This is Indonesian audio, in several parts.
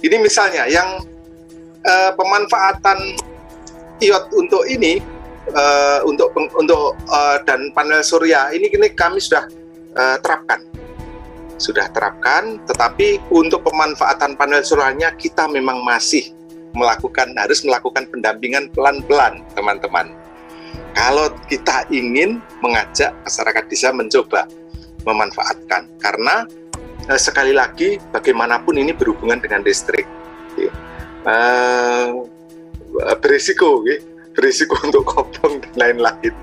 Ini misalnya yang pemanfaatan iot untuk ini dan panel surya ini kami sudah terapkan, tetapi untuk pemanfaatan panel suryanya kita memang masih harus melakukan pendampingan pelan-pelan, teman-teman. Kalau kita ingin mengajak masyarakat desa mencoba memanfaatkan, karena sekali lagi bagaimanapun ini berhubungan dengan listrik, berisiko untuk kopong dan lain-lain.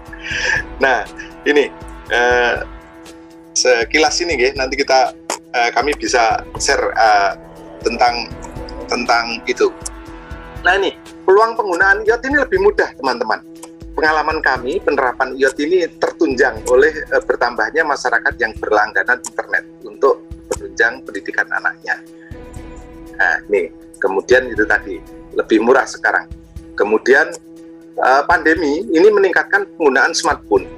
Nah ini sekilas ini nanti kami bisa share tentang itu. Nah ini peluang penggunaan iot ini lebih mudah, teman-teman. Pengalaman kami penerapan iot ini tertunjang oleh bertambahnya masyarakat yang berlangganan internet untuk menunjang pendidikan anaknya. Nah ini kemudian itu tadi lebih murah sekarang. Kemudian pandemi ini meningkatkan penggunaan smartphone.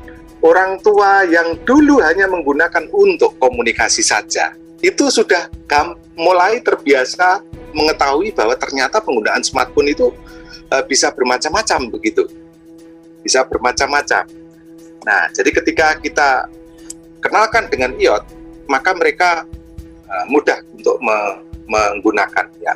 Orang tua yang dulu hanya menggunakan untuk komunikasi saja, itu sudah mulai terbiasa mengetahui bahwa ternyata penggunaan smartphone itu bisa bermacam-macam begitu. Bisa bermacam-macam. Nah, jadi ketika kita kenalkan dengan iot, maka mereka mudah untuk menggunakan ya.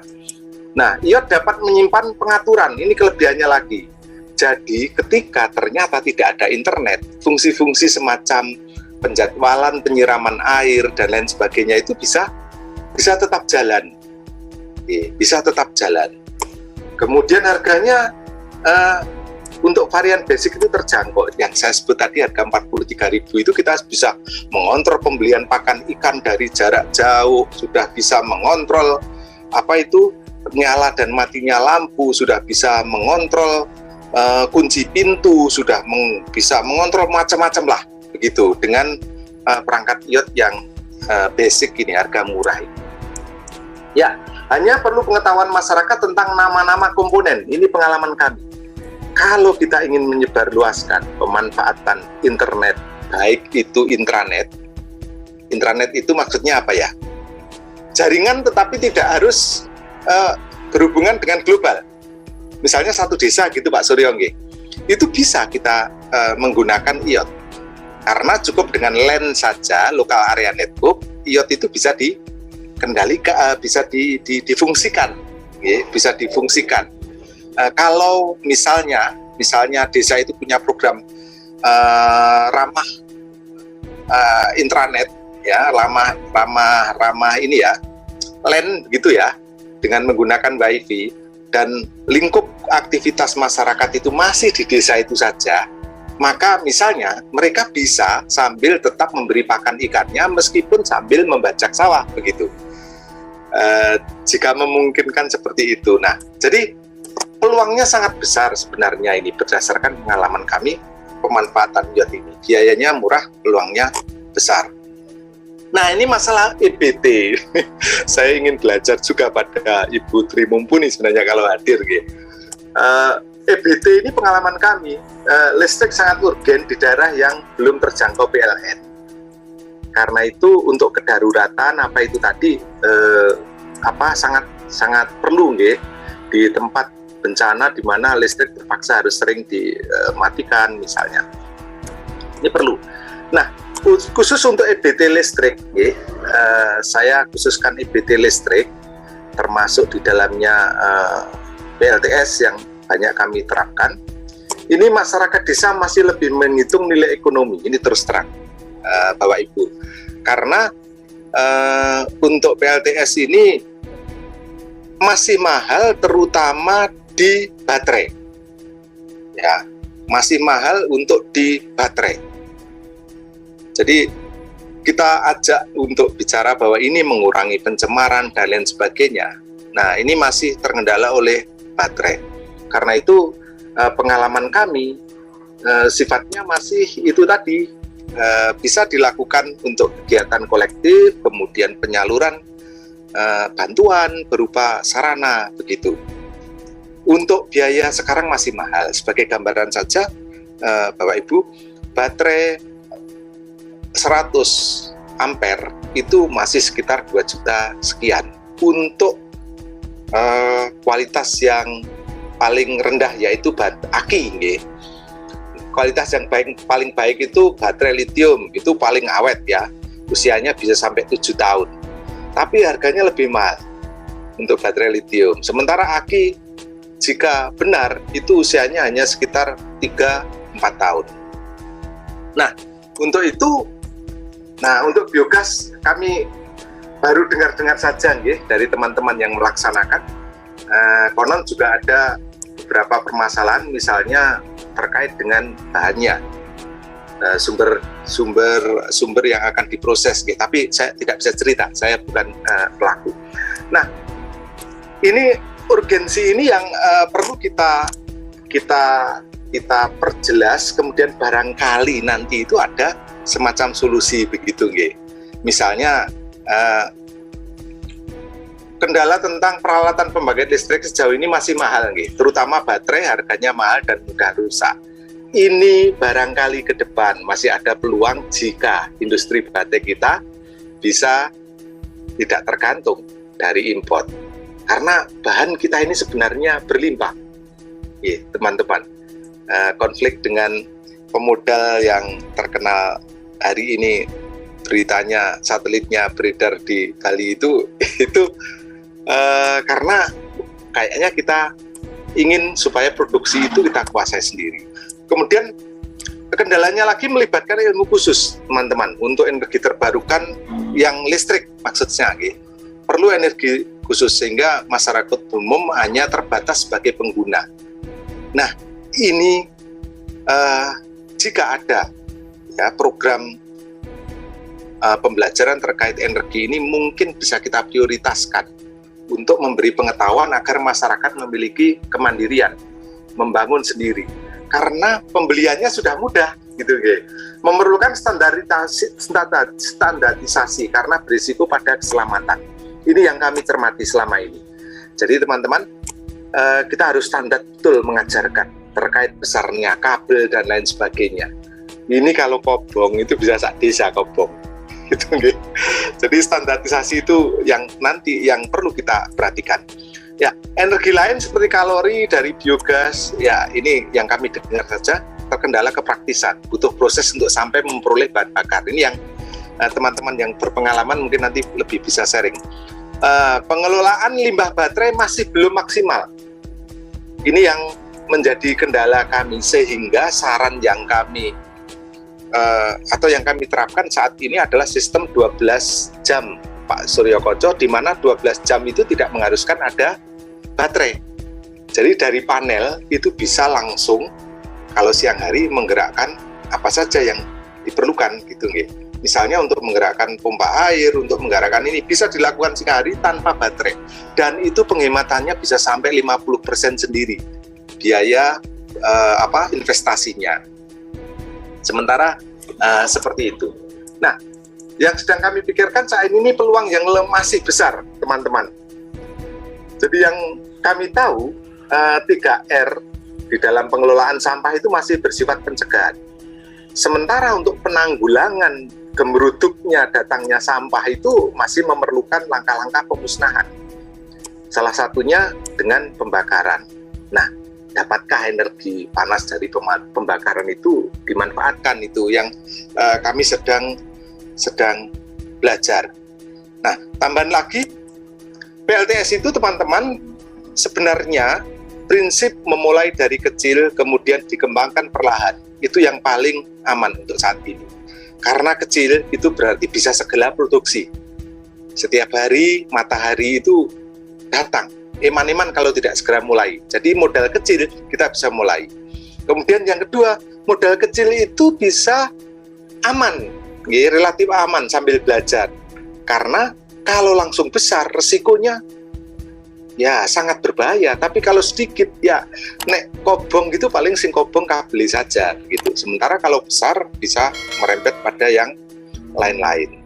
Nah, iot dapat menyimpan pengaturan, ini kelebihannya lagi. Jadi ketika ternyata tidak ada internet, fungsi-fungsi semacam penjadwalan penyiraman air dan lain sebagainya itu bisa tetap jalan. Bisa tetap jalan. Kemudian harganya untuk varian basic itu terjangkau. Yang saya sebut tadi harga 43.000 itu kita bisa mengontrol pembelian pakan ikan dari jarak jauh, sudah bisa mengontrol nyala dan matinya lampu, sudah bisa mengontrol kunci pintu, sudah bisa mengontrol macam-macam lah begitu dengan perangkat iot yang basic ini, harga murah ini. Ya, hanya perlu pengetahuan masyarakat tentang nama-nama komponen. Ini pengalaman kami. Kalau kita ingin menyebarluaskan pemanfaatan internet, baik itu intranet itu maksudnya apa ya? Jaringan tetapi tidak harus berhubungan dengan global. Misalnya satu desa gitu Pak Suryo, itu bisa kita menggunakan iot. Karena cukup dengan LAN saja, local area network, iot itu bisa dikendalikan, bisa difungsikan, bisa difungsikan. Kalau misalnya desa itu punya program ramah intranet, ya, ramah ini ya, LAN gitu ya, dengan menggunakan WiFi, dan lingkup aktivitas masyarakat itu masih di desa itu saja, maka misalnya mereka bisa sambil tetap memberi pakan ikannya meskipun sambil membajak sawah begitu. Jika memungkinkan seperti itu. Nah, jadi peluangnya sangat besar sebenarnya ini berdasarkan pengalaman kami pemanfaatan iot ini. Biayanya murah, peluangnya besar. Nah, ini masalah EBT. Saya ingin belajar juga pada Ibu Tri Mumpuni sebenarnya kalau hadir. EBT ini pengalaman kami, listrik sangat urgen di daerah yang belum terjangkau PLN. Karena itu untuk kedaruratan itu tadi sangat perlu di tempat bencana di mana listrik terpaksa harus sering dimatikan misalnya. Ini perlu. Nah, khusus untuk EBT listrik, saya khususkan EBT listrik, termasuk di dalamnya PLTS yang banyak kami terapkan. Ini masyarakat desa masih lebih menghitung nilai ekonomi, ini terus terang, Bapak Ibu. Karena untuk PLTS ini masih mahal, terutama di baterai. Ya, masih mahal untuk di baterai. Jadi kita ajak untuk bicara bahwa ini mengurangi pencemaran dan lain sebagainya. Nah, ini masih terkendala oleh baterai. Karena itu pengalaman kami sifatnya masih itu tadi, bisa dilakukan untuk kegiatan kolektif, kemudian penyaluran bantuan berupa sarana begitu. Untuk biaya sekarang masih mahal. Sebagai gambaran saja, Bapak Ibu, baterai 100 ampere itu masih sekitar 2 juta sekian untuk kualitas yang paling rendah yaitu aki nggih. Kualitas yang paling baik itu baterai lithium, itu paling awet ya, usianya bisa sampai 7 tahun, tapi harganya lebih mahal untuk baterai lithium. Sementara aki jika benar itu usianya hanya sekitar 3-4 tahun. Nah untuk biogas kami baru dengar-dengar saja nggih dari teman-teman yang melaksanakan. Konon juga ada beberapa permasalahan, misalnya terkait dengan bahannya, sumber yang akan diproses, gitu. Tapi saya tidak bisa cerita, saya bukan pelaku. Nah, ini urgensi ini yang perlu kita perjelas, kemudian barangkali nanti itu ada semacam solusi begitu, nggih. Misalnya kendala tentang peralatan pembangkit listrik sejauh ini masih mahal, nggih. Terutama baterai harganya mahal dan mudah rusak. Ini barangkali ke depan masih ada peluang jika industri baterai kita bisa tidak tergantung dari import. Karena bahan kita ini sebenarnya berlimpah, teman-teman. Konflik dengan pemodal yang terkenal hari ini, beritanya satelitnya beredar di Bali itu karena kayaknya kita ingin supaya produksi itu kita kuasai sendiri. Kemudian kendalanya lagi melibatkan ilmu khusus, teman-teman, untuk energi terbarukan yang listrik maksudnya, perlu energi khusus sehingga masyarakat umum hanya terbatas sebagai pengguna. Nah ini jika ada ya program pembelajaran terkait energi ini mungkin bisa kita prioritaskan untuk memberi pengetahuan agar masyarakat memiliki kemandirian, membangun sendiri. Karena pembeliannya sudah mudah, gitu, memerlukan standarisasi karena berisiko pada keselamatan. Ini yang kami cermati selama ini. Jadi teman-teman, kita harus standar betul mengajarkan terkait besarnya kabel dan lain sebagainya. Ini kalau kobong itu bisa sak desa kobong. Gitu, jadi standarisasi itu yang nanti yang perlu kita perhatikan. Ya, energi lain seperti kalori dari biogas, ya ini yang kami dengar saja terkendala kepraktisan, butuh proses untuk sampai memperoleh bahan bakar. Ini yang teman-teman yang berpengalaman mungkin nanti lebih bisa sharing. Pengelolaan limbah baterai masih belum maksimal. Ini yang menjadi kendala kami, sehingga saran yang kami atau yang kami terapkan saat ini adalah sistem 12 jam Pak Suryo Koco, di mana 12 jam itu tidak mengharuskan ada baterai. Jadi dari panel itu bisa langsung kalau siang hari menggerakkan apa saja yang diperlukan, gitu, nggih. Misalnya untuk menggerakkan pompa air, untuk menggerakkan ini bisa dilakukan siang hari tanpa baterai, dan itu penghematannya bisa sampai 50% sendiri biaya investasinya. Sementara seperti itu. Nah, yang sedang kami pikirkan saat ini peluang yang masih besar, teman-teman. Jadi yang kami tahu 3R di dalam pengelolaan sampah itu masih bersifat pencegahan. Sementara untuk penanggulangan gemeruduknya datangnya sampah itu masih memerlukan langkah-langkah pemusnahan. Salah satunya dengan pembakaran. Nah, dapatkah energi panas dari pembakaran itu dimanfaatkan, itu yang kami sedang belajar. Nah, tambahan lagi, PLTS itu teman-teman sebenarnya prinsip memulai dari kecil kemudian dikembangkan perlahan, itu yang paling aman untuk saat ini. Karena kecil itu berarti bisa segera produksi. Setiap hari matahari itu datang, eman-eman kalau tidak segera mulai. Jadi modal kecil kita bisa mulai. Kemudian yang kedua, modal kecil itu bisa aman, relatif aman sambil belajar. Karena kalau langsung besar resikonya ya sangat berbahaya. Tapi kalau sedikit ya nek kobong gitu paling sing kobong kabeli saja gitu. Sementara kalau besar bisa merembet pada yang lain-lain.